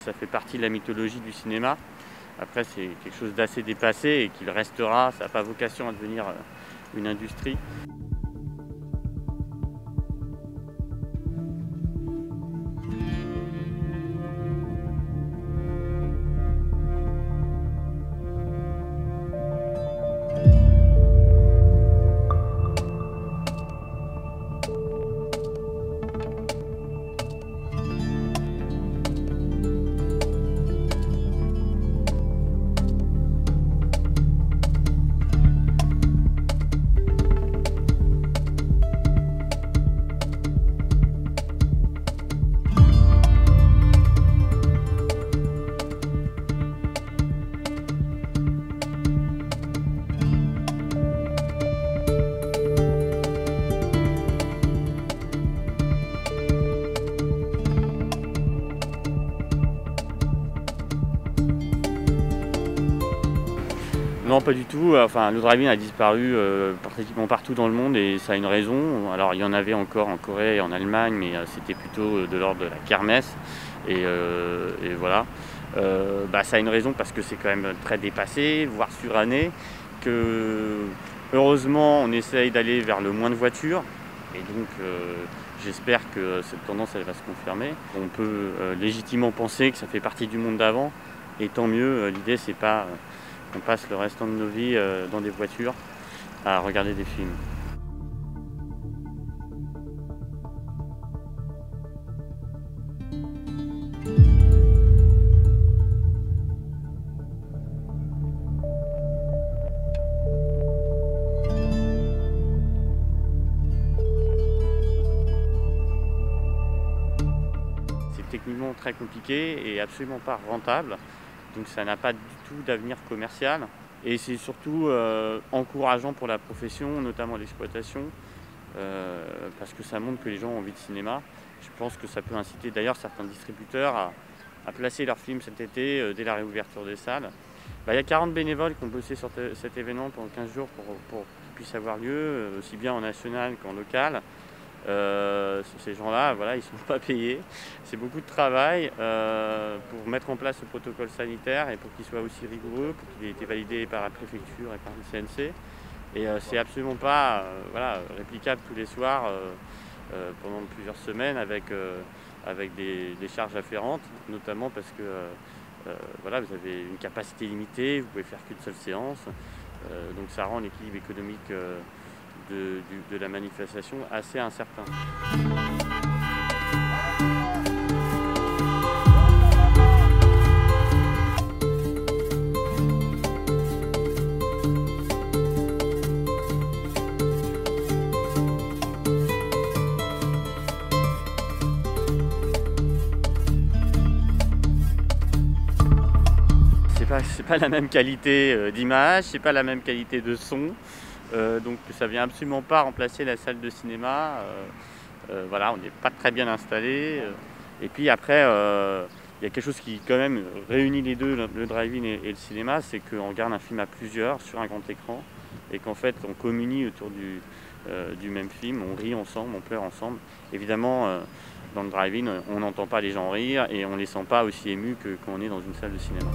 Ça fait partie de la mythologie du cinéma. Après, c'est quelque chose d'assez dépassé et qu'il restera. Ça n'a pas vocation à devenir une industrie. Non, pas du tout. Enfin, le drive-in a disparu pratiquement partout dans le monde et ça a une raison. Alors, il y en avait encore en Corée et en Allemagne, mais c'était plutôt de l'ordre de la kermesse. Et voilà. Ça a une raison parce que c'est quand même très dépassé, voire suranné. Que heureusement, on essaye d'aller vers le moins de voitures. Et donc, j'espère que cette tendance, elle va se confirmer. On peut légitimement penser que ça fait partie du monde d'avant. Et tant mieux, l'idée, c'est pas qu'on passe le restant de nos vies dans des voitures à regarder des films. C'est techniquement très compliqué et absolument pas rentable. Donc ça n'a pas du tout d'avenir commercial et c'est surtout encourageant pour la profession, notamment l'exploitation, parce que ça montre que les gens ont envie de cinéma. Je pense que ça peut inciter d'ailleurs certains distributeurs à placer leurs films cet été dès la réouverture des salles. Il y a 40 bénévoles qui ont bossé sur cet événement pendant 15 jours pour qu'il puisse avoir lieu, aussi bien en national qu'en local. Ces gens-là, voilà, ils ne sont pas payés. C'est beaucoup de travail pour mettre en place ce protocole sanitaire et pour qu'il soit aussi rigoureux, pour qu'il ait été validé par la préfecture et par le CNC. Et c'est absolument pas réplicable tous les soirs pendant plusieurs semaines avec des charges afférentes, notamment parce que vous avez une capacité limitée, vous pouvez faire qu'une seule séance. Donc ça rend l'équilibre économique de la manifestation assez incertain. C'est pas la même qualité d'image, c'est pas la même qualité de son. Donc ça vient absolument pas remplacer la salle de cinéma. On n'est pas très bien installé. Et puis après, il y a quelque chose qui quand même réunit les deux, le drive-in et le cinéma, c'est qu'on regarde un film à plusieurs sur un grand écran et qu'en fait on communie autour du même film, on rit ensemble, on pleure ensemble. Évidemment, dans le drive-in, on n'entend pas les gens rire et on ne les sent pas aussi émus que quand on est dans une salle de cinéma.